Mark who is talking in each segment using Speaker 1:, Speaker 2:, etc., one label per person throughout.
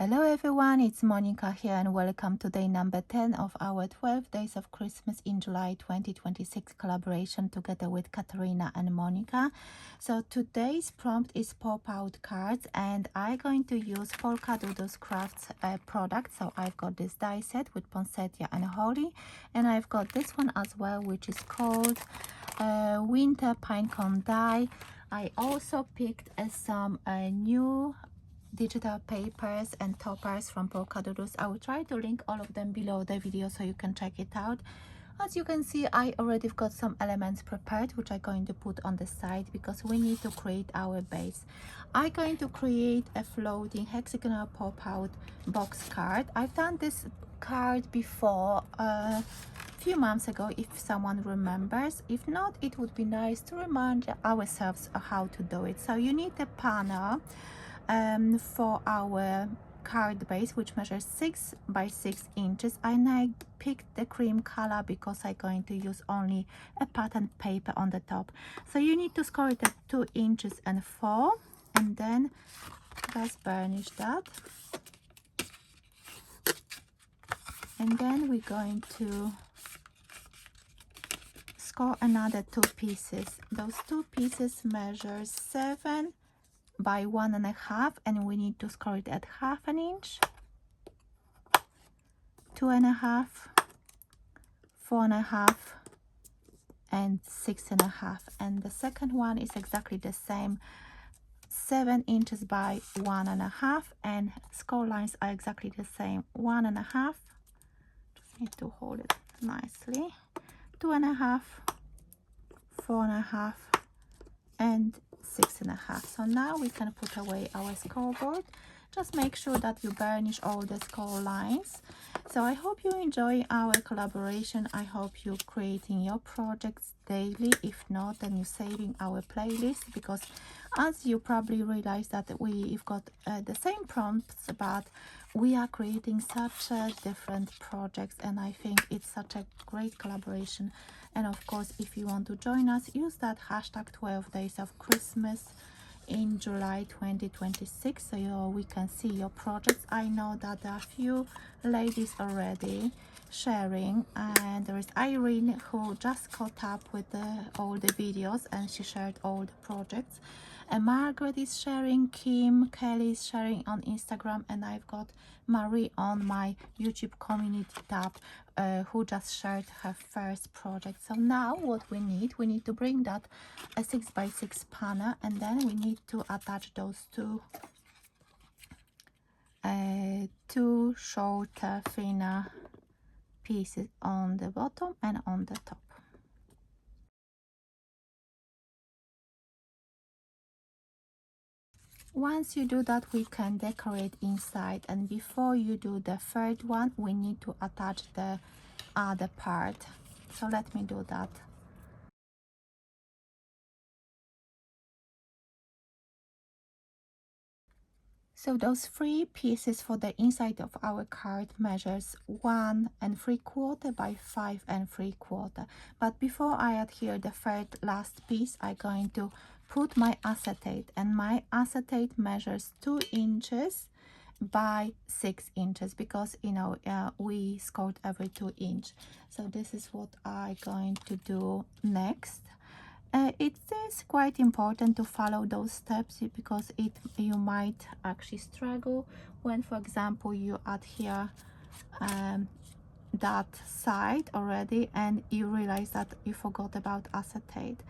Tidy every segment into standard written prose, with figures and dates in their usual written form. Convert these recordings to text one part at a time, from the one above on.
Speaker 1: Hello everyone, it's Monika here and welcome to day number 10 of our 12 Days of Christmas in July 2026 collaboration together with Katarina and Monika. So today's prompt is pop out cards and I'm going to use paperCraft crafts product. So I've got this die set with poinsettia and holly, and I've got this one as well, which is called winter pinecone die. I also picked some new digital papers and toppers from paperCraft. I will try to link all of them below the video so you can check it out. As you can see, I already got some elements prepared which I'm going to put on the side because we need to create our base. I'm going to create a floating hexagonal pop out box card. I've done this card before a few months ago, if someone remembers. If not, it would be nice to remind ourselves how to do it. So you need a panel for our card base, which measures 6 by 6 inches. I picked the cream color because I'm going to use only a pattern paper on the top. So you need to score it at 2 inches and 4, and then just burnish that. And then we're going to score another 2 pieces. Those 2 pieces measure 7 by 1.5, and we need to score it at 1/2 inch, 2.5, 4.5, and 6.5. And the second one is exactly the same, 7 inches by 1.5, and score lines are exactly the same, 1.5. Just need to hold it nicely, 2.5, 4.5, and 6.5. So now we can put away our scoreboard. Just make sure that you burnish all the score lines. So I hope you enjoy our collaboration. I hope you're creating your projects daily. If not, then you're saving our playlist, because as you probably realize that we've got the same prompts, but we are creating such different projects, and I think it's such a great collaboration. And of course, if you want to join us, use that hashtag 12 Days of Christmas in July 2026 so we can see your projects. I know that there are a few ladies already sharing, and there is Irene who just caught up with all the videos and she shared all the projects, and Margaret is sharing, Kim, Kelly is sharing on Instagram, and I've got Marie on my YouTube community tab who just shared her first project. So now what we need to bring that a 6 by 6 panel, and then we need to attach those two shorter, thinner pieces on the bottom and on the top. Once you do that, we can decorate inside, and before you do the third one, we need to attach the other part. So let me do that. So those 3 pieces for the inside of our card measures 1 3/4 by 5 3/4. But before I add here the third last piece, I'm going to put my acetate, and my acetate measures 2 inches by 6 inches, because we scored every 2 inch. So this is what I'm going to do next. It is quite important to follow those steps, because you might actually struggle when, for example, you add here that side already and you realize that you forgot about acetate.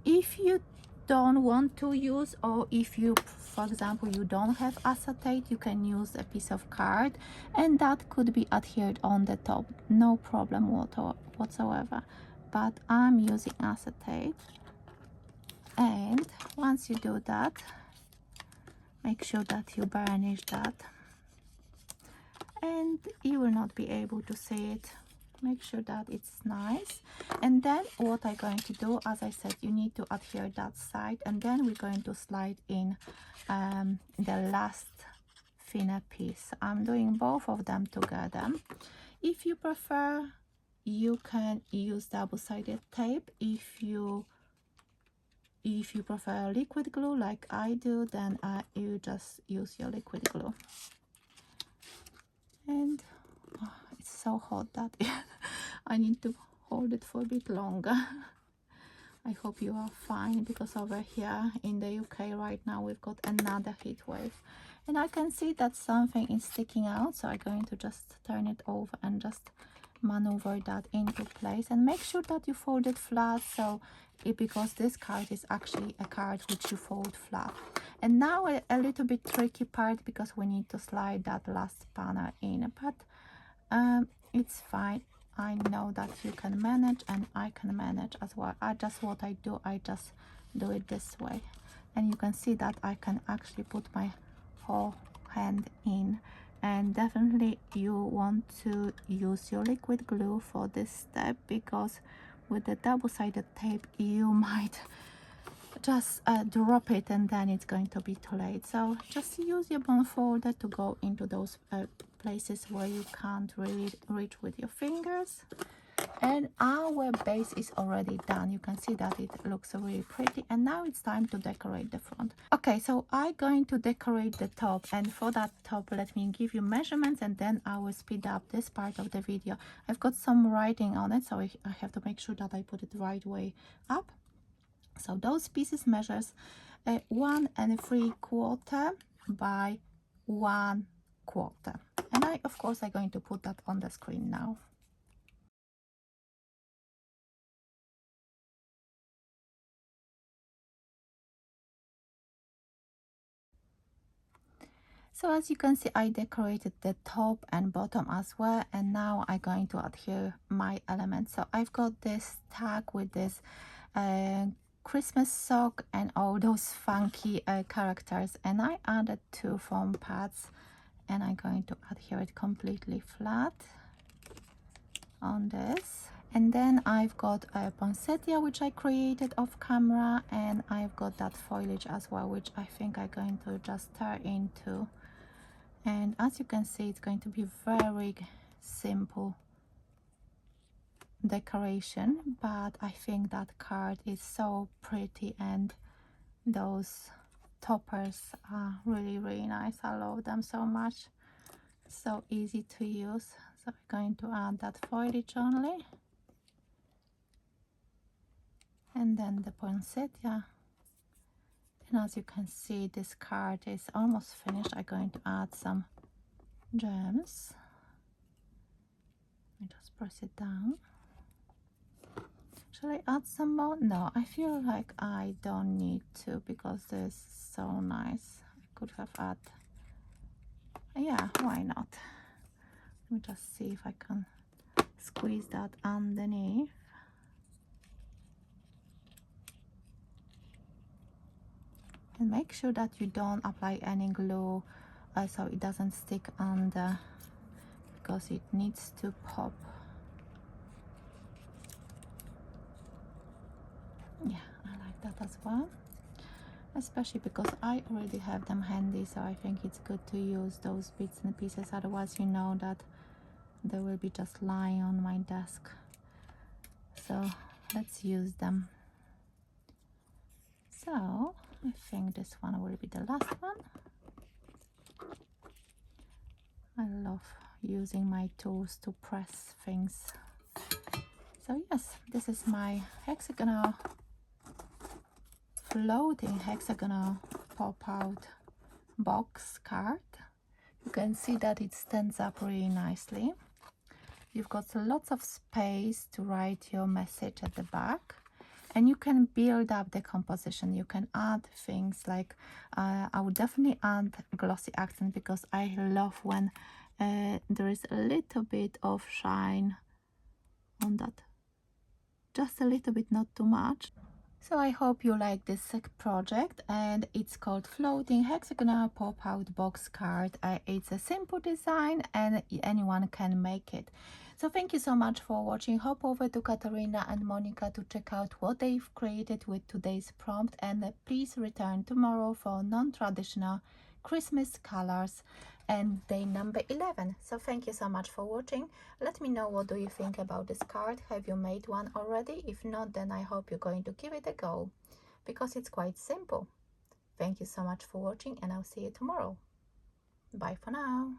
Speaker 1: If you don't want to use, or if you, for example, you don't have acetate, you can use a piece of card and that could be adhered on the top, no problem whatsoever. But I'm using acetate, and once you do that, make sure that you burnish that, and you will not be able to see it. Make sure that it's nice. And then what I'm going to do, as I said, you need to adhere that side, and then we're going to slide in the last thinner piece. I'm doing both of them together. If you prefer, you can use double-sided tape. If you prefer liquid glue like I do, then you just use your liquid glue. And it's so hot that I need to hold it for a bit longer. I hope you are fine, because over here in the UK right now we've got another heat wave, and I can see that something is sticking out, so I'm going to just turn it over and just maneuver that into place, and make sure that you fold it flat, so because this card is actually a card which you fold flat. And now a little bit tricky part, because we need to slide that last panel in, but it's fine. I know that you can manage, and I can manage as well. I just do it this way, and you can see that I can actually put my whole hand in. And definitely you want to use your liquid glue for this step, because with the double-sided tape you might just drop it, and then it's going to be too late. So just use your bone folder to go into those places where you can't really reach with your fingers. And our base is already done. You can see that it looks really pretty, and now it's time to decorate the front. Okay, so I'm going to decorate the top, and for that top let me give you measurements, and then I will speed up this part of the video. I've got some writing on it, so I have to make sure that I put it the right way up. So those pieces measures 1 3/4 by 1/4, and of course I'm going to put that on the screen now. So as you can see, I decorated the top and bottom as well, and now I'm going to add here my elements. So I've got this tag with this Christmas sock and all those funky characters, and I added 2 foam pads, and I'm going to adhere it completely flat on this. And then I've got a poinsettia which I created off camera, and I've got that foliage as well, which I think I'm going to just turn into. And as you can see, it's going to be very simple decoration, but I think that card is so pretty, and those toppers are really nice. I love them so much. So easy to use. So I'm going to add that foliage only, and then the poinsettia. And as you can see, this card is almost finished. I'm going to add some gems. I just press it down. Shall I add some more? No, I feel like I don't need to, because this is so nice. I could have added. Yeah, why not? Let me just see if I can squeeze that underneath. And make sure that you don't apply any glue so it doesn't stick under, because it needs to pop. Yeah, I like that as well, especially because I already have them handy, so I think it's good to use those bits and pieces, otherwise you know that they will be just lying on my desk. So let's use them. So I think this one will be the last one. I love using my tools to press things. So yes, this is my hexagonal, floating hexagonal pop-out box card. You can see that it stands up really nicely. You've got lots of space to write your message at the back, and you can build up the composition. You can add things like I would definitely add glossy accent, because I love when there is a little bit of shine on that, just a little bit, not too much. So I hope you like this project, and it's called Floating Hexagonal Pop-Out Box Card. It's a simple design, and anyone can make it. So thank you so much for watching. Hop over to Katarina and Monika to check out what they've created with today's prompt, and please return tomorrow for non-traditional Christmas colors and day number 11. So thank you so much for watching. Let me know, what do you think about this card? Have you made one already? If not, then I hope you're going to give it a go, because it's quite simple. Thank you so much for watching, and I'll see you tomorrow. Bye for now.